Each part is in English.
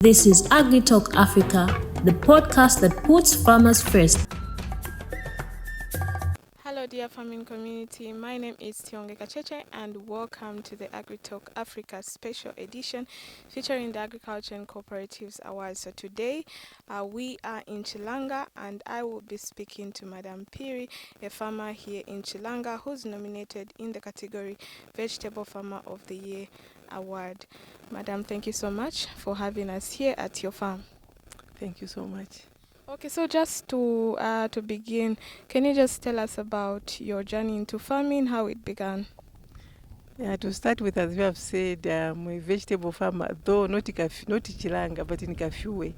This is Agritalk Africa, the podcast that puts farmers first. Hello dear farming community, my name is Tionge Kacheche and welcome to the Agritalk Africa special edition featuring the Agriculture and Cooperatives Awards. So today we are in Chilanga and I will be speaking to Madam Phiri, a farmer here in Chilanga who's nominated in the category Vegetable Farmer of the Year Award. Madam, thank you so much for having us here at your farm. Thank you so much. Okay, so just to begin, can you just tell us about your journey into farming, how it began? Yeah, to start with, as we have said, I'm a vegetable farmer, though not Chilanga, but in Kafue.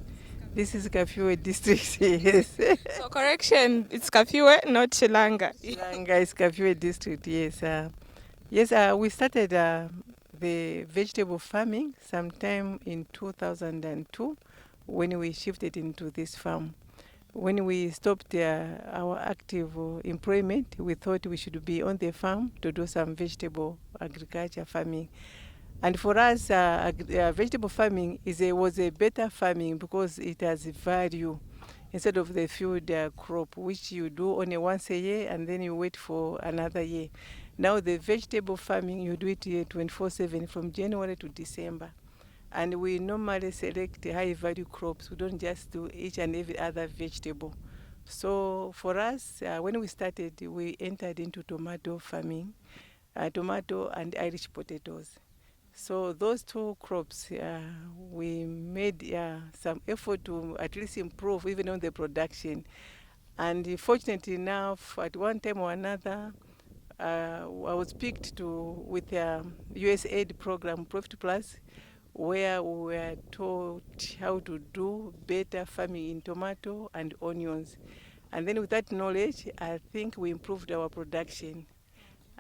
This is Kafue district, yes. So correction, it's Kafue, not Chilanga. Chilanga is Kafue district, yes. We started the vegetable farming sometime in 2002 when we shifted into this farm. When we stopped our active employment, we thought we should be on the farm to do some vegetable agriculture farming. And for us, vegetable farming was a better farming because it has value instead of the field crop, which you do only once a year and then you wait for another year. Now the vegetable farming, you do it 24/7 from January to December. And we normally select high value crops. We don't just do each and every other vegetable. So for us, when we started, we entered into tomato farming, tomato and Irish potatoes. So those two crops, we made some effort to at least improve even on the production. And fortunately enough, at one time or another, I was picked with a USAID program, Profit Plus, where we were taught how to do better farming in tomato and onions. And then with that knowledge, I think we improved our production.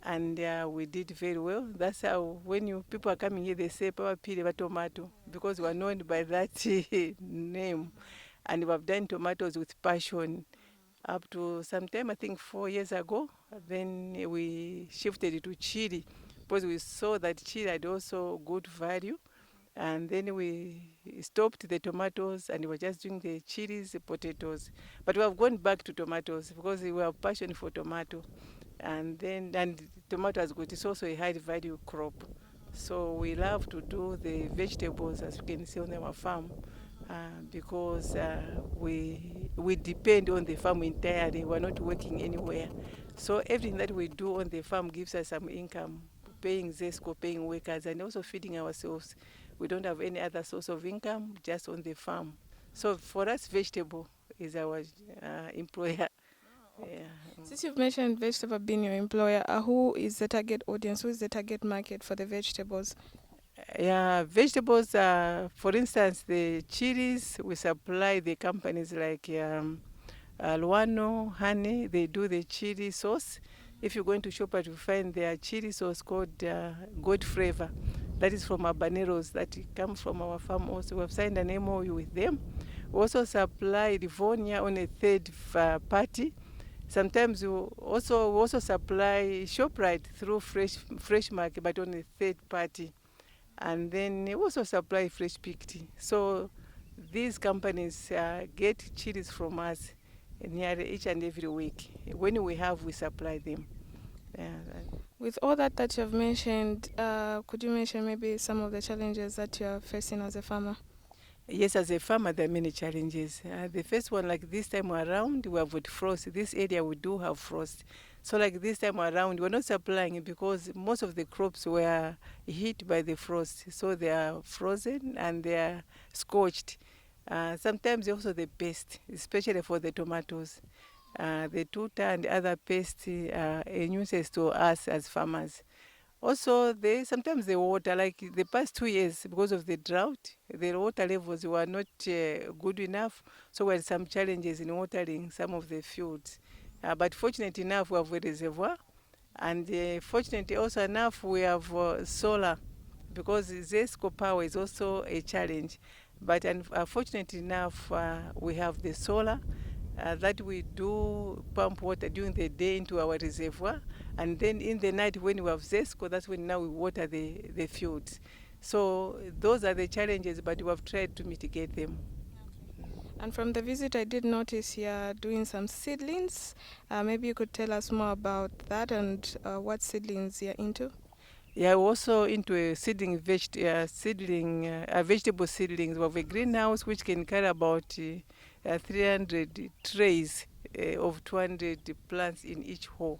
And we did very well. That's how when people are coming here, they say Papa Phiri tomato, because we are known by that name. And we have done tomatoes with passion up to sometime, I think 4 years ago. Then we shifted to chili because we saw that chili had also good value. And then we stopped the tomatoes and we were just doing the chilies, the potatoes. But we have gone back to tomatoes because we have passion for tomato. And tomato has got, it's also a high value crop. So we love to do the vegetables, as you can see on our farm, because we depend on the farm entirely. We're not working anywhere. So everything that we do on the farm gives us some income, paying ZESCO, paying workers, and also feeding ourselves. We don't have any other source of income, just on the farm. So for us, vegetable is our employer. Yeah. Since you've mentioned vegetable being your employer, who is the target audience? Who is the target market for the vegetables? Yeah, vegetables, for instance, the chilies, we supply the companies like Luano, Honey, they do the chili sauce. If you're going to shop at, you find their chili sauce called God Flavor. That is from habaneros that comes from our farm also. We have signed an MOU with them. We also supply Livonia on a third party. Sometimes we also supply ShopRite through Fresh Market, but on a third party. And then we also supply fresh picked. So these companies get chilies from us nearly each and every week. When we have, we supply them. With all that you have mentioned, could you mention maybe some of the challenges that you are facing as a farmer? Yes, as a farmer, there are many challenges. The first one, like this time around, we have with frost. This area, we do have frost. So like this time around, we're not supplying it because most of the crops were hit by the frost. So they are frozen and they are scorched. Sometimes also the pest, especially for the tomatoes. The tuta and other pests are a nuisance to us as farmers. Also, sometimes the water, like the past 2 years, because of the drought, the water levels were not good enough. So we had some challenges in watering some of the fields. But fortunately enough, we have a reservoir. And fortunately also enough, we have solar, because ZESCO power is also a challenge. But fortunately enough, we have the solar. That we do pump water during the day into our reservoir, and then in the night when we have ZESCO, that's when now we water the fields. So those are the challenges, but we have tried to mitigate them. And from the visit, I did notice you're doing some seedlings. Maybe you could tell us more about that and what seedlings you're into. Yeah, we're also into a vegetable seedlings. We have a greenhouse which can carry about 300 trays of 200 plants in each hole.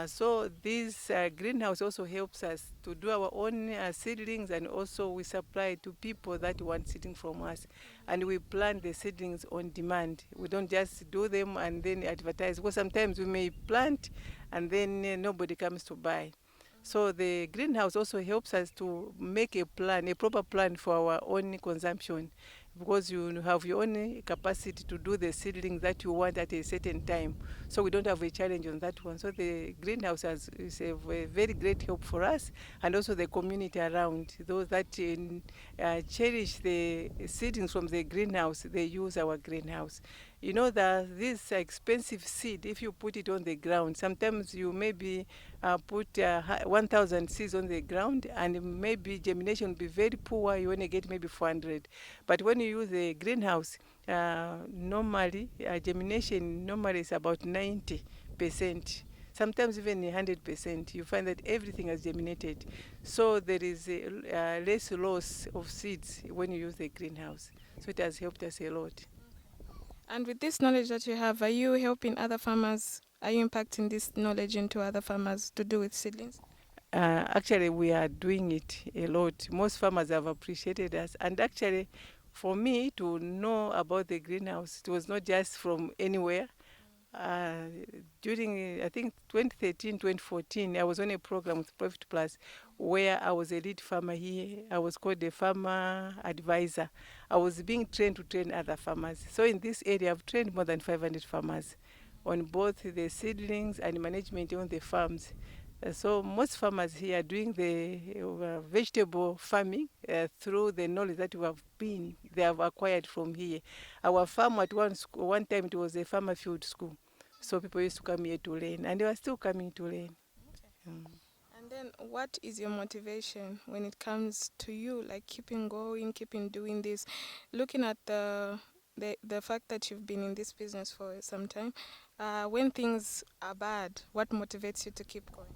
So this greenhouse also helps us to do our own seedlings, and also we supply to people that want seedlings from us. And we plant the seedlings on demand. We don't just do them and then advertise, because sometimes we may plant and then nobody comes to buy. So the greenhouse also helps us to make a plan, a proper plan for our own consumption, because you have your own capacity to do the seedling that you want at a certain time. So we don't have a challenge on that one. So the greenhouse is a very great help for us, and also the community around. Those that cherish the seedlings from the greenhouse, they use our greenhouse. You know that this expensive seed, if you put it on the ground, sometimes you maybe put 1,000 seeds on the ground, and maybe germination will be very poor. You only get maybe 400. But when you use the greenhouse, normally germination normally is about 90%. Sometimes even 100%. You find that everything has germinated. So there is less loss of seeds when you use the greenhouse. So it has helped us a lot. And with this knowledge that you have, are you helping other farmers? Are you impacting this knowledge into other farmers to do with seedlings? Actually, we are doing it a lot. Most farmers have appreciated us. And actually, for me to know about the greenhouse, it was not just from anywhere. Uh, During, I think, 2013, 2014, I was on a program with Profit Plus where I was a lead farmer here. I was called a farmer advisor. I was being trained to train other farmers. So in this area, I've trained more than 500 farmers on both the seedlings and management on the farms. So most farmers here are doing the vegetable farming through the knowledge that they have acquired from here. Our farm at one time, it was a farmer field school. So people used to come here to learn, and they are still coming to learn. Mm. And then what is your motivation when it comes to you, like keeping going, keeping doing this, looking at the fact that you've been in this business for some time? When things are bad, what motivates you to keep going?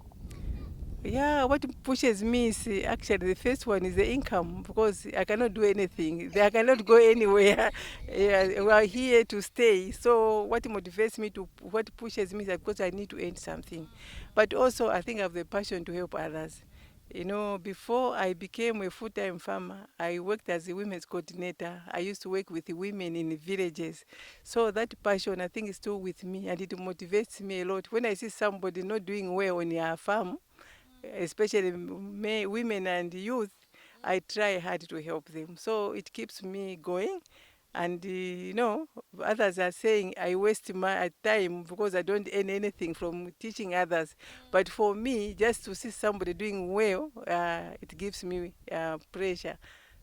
Yeah, what pushes me is actually the first one is the income, because I cannot do anything. I cannot go anywhere. Yeah, we are here to stay. So what pushes me is that because I need to earn something. But also I think I have the passion to help others. You know, before I became a full-time farmer, I worked as a women's coordinator. I used to work with the women in the villages. So that passion, I think, is still with me, and it motivates me a lot. When I see somebody not doing well on their farm, especially women and youth, I try hard to help them. So it keeps me going. And others are saying I waste my time because I don't earn anything from teaching others. But for me, just to see somebody doing well, it gives me pressure.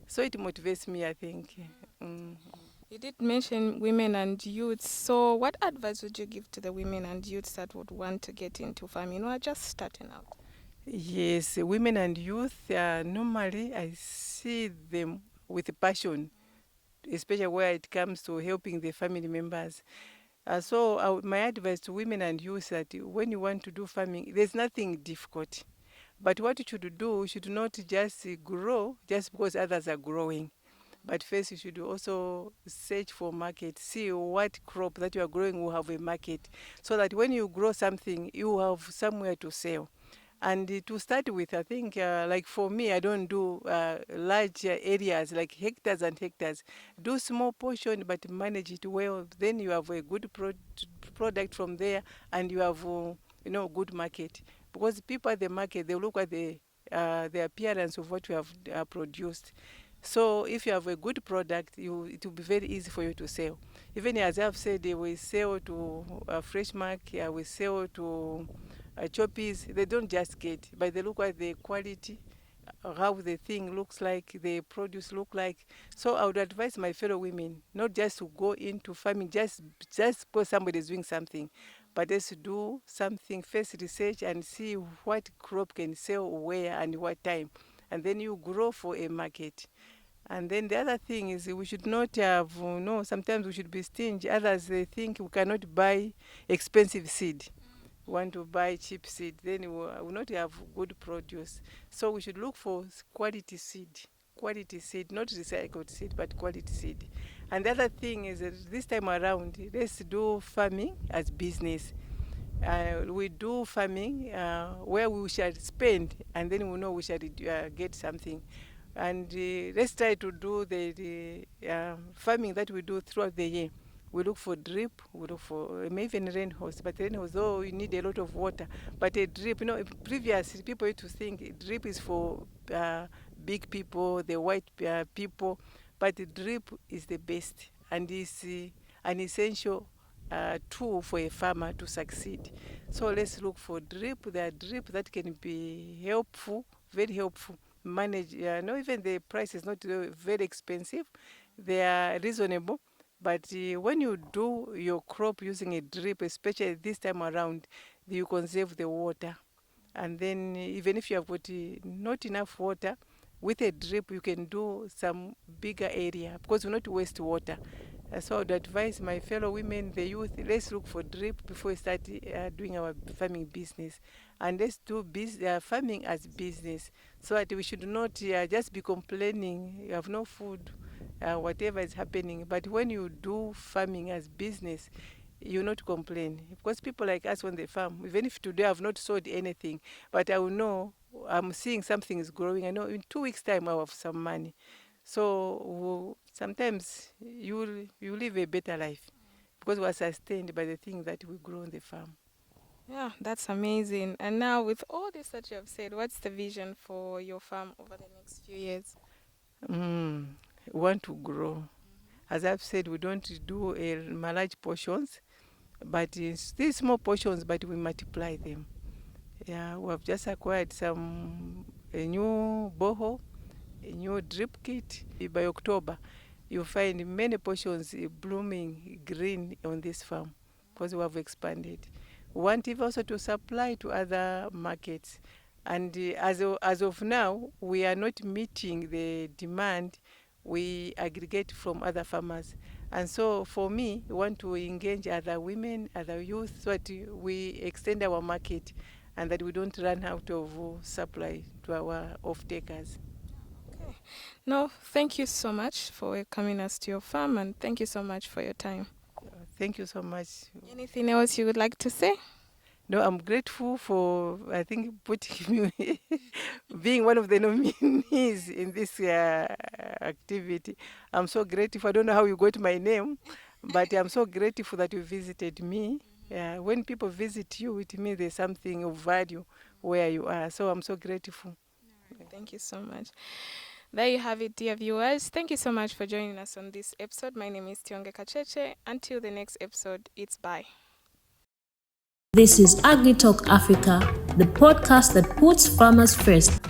So it motivates me, I think. Mm. You did mention women and youths. So what advice would you give to the women and youths that would want to get into farming or are just starting out? Yes, women and youth, normally I see them with passion, especially where it comes to helping the family members. So my advice to women and youth is that when you want to do farming, there's nothing difficult. But what you should do, you should not just grow just because others are growing. But first, you should also search for market, see what crop that you are growing will have a market, so that when you grow something, you have somewhere to sell. And to start with, I think, like for me, I don't do large areas like hectares and hectares. Do small portion, but manage it well. Then you have a good product from there, and you have, good market. Because people at the market, they look at the appearance of what you have produced. So if you have a good product, it will be very easy for you to sell. Even as I've said, we sell to Fresh Market, we sell to choppies. They don't just get, but they look at the quality, how the thing looks like, the produce look like. So I would advise my fellow women not just to go into farming just because somebody is doing something, but just to do something, first research and see what crop can sell where and what time. and then you grow for a market. And then the other thing is we should not have, sometimes we should be stingy. Others, they think we cannot buy expensive seed. We want to buy cheap seed, then we will not have good produce. So we should look for quality seed, not recycled seed, but quality seed. And the other thing is that this time around, let's do farming as business. We do farming where we shall spend, and then we know we shall get something. And let's try to do the farming that we do throughout the year. We look for drip, we look for maybe even rain hose, but rain hose, you need a lot of water. But a drip, previously people used to think drip is for big people, the white people, but the drip is the best and is an essential tool for a farmer to succeed. So let's look for drip. There are drip that can be helpful, very helpful. Manage, even the price is not very expensive. They are reasonable. But when you do your crop using a drip, especially this time around, you conserve the water. And then even if you have got not enough water, with a drip you can do some bigger area because you not waste water. So I would advise my fellow women, the youth, let's look for drip before we start doing our farming business. And let's do farming as business so that we should not just be complaining, you have no food, whatever is happening. But when you do farming as business, you not complain. Because people like us when they farm, even if today I've not sold anything, but I will know I'm seeing something is growing. I know in 2 weeks' time I'll have some money. So sometimes you live a better life because we're sustained by the thing that we grow on the farm. Yeah, that's amazing. And now with all this that you have said, what's the vision for your farm over the next few years? We want to grow. As I've said, we don't do large portions, but still small portions, but we multiply them. Yeah, we have just acquired a new borehole, a new drip kit. By October, you'll find many portions blooming green on this farm because we have expanded. We want also to supply to other markets. And as of now, we are not meeting the demand. We aggregate from other farmers. And so for me, we want to engage other women, other youth, so that we extend our market and that we don't run out of supply to our off-takers. Okay. No, thank you so much for welcoming us to your farm, and thank you so much for your time. Thank you so much. Anything else you would like to say? No, I'm grateful for, I think, putting me, being one of the nominees in this activity. I'm so grateful. I don't know how you got my name, but I'm so grateful that you visited me. When people visit you, it means there's something of value where you are. So I'm so grateful. Thank you so much. There you have it, dear viewers. Thank you so much for joining us on this episode. My name is Tionge Kacheche. Until the next episode, it's bye. This is Agritalk Africa, the podcast that puts farmers first.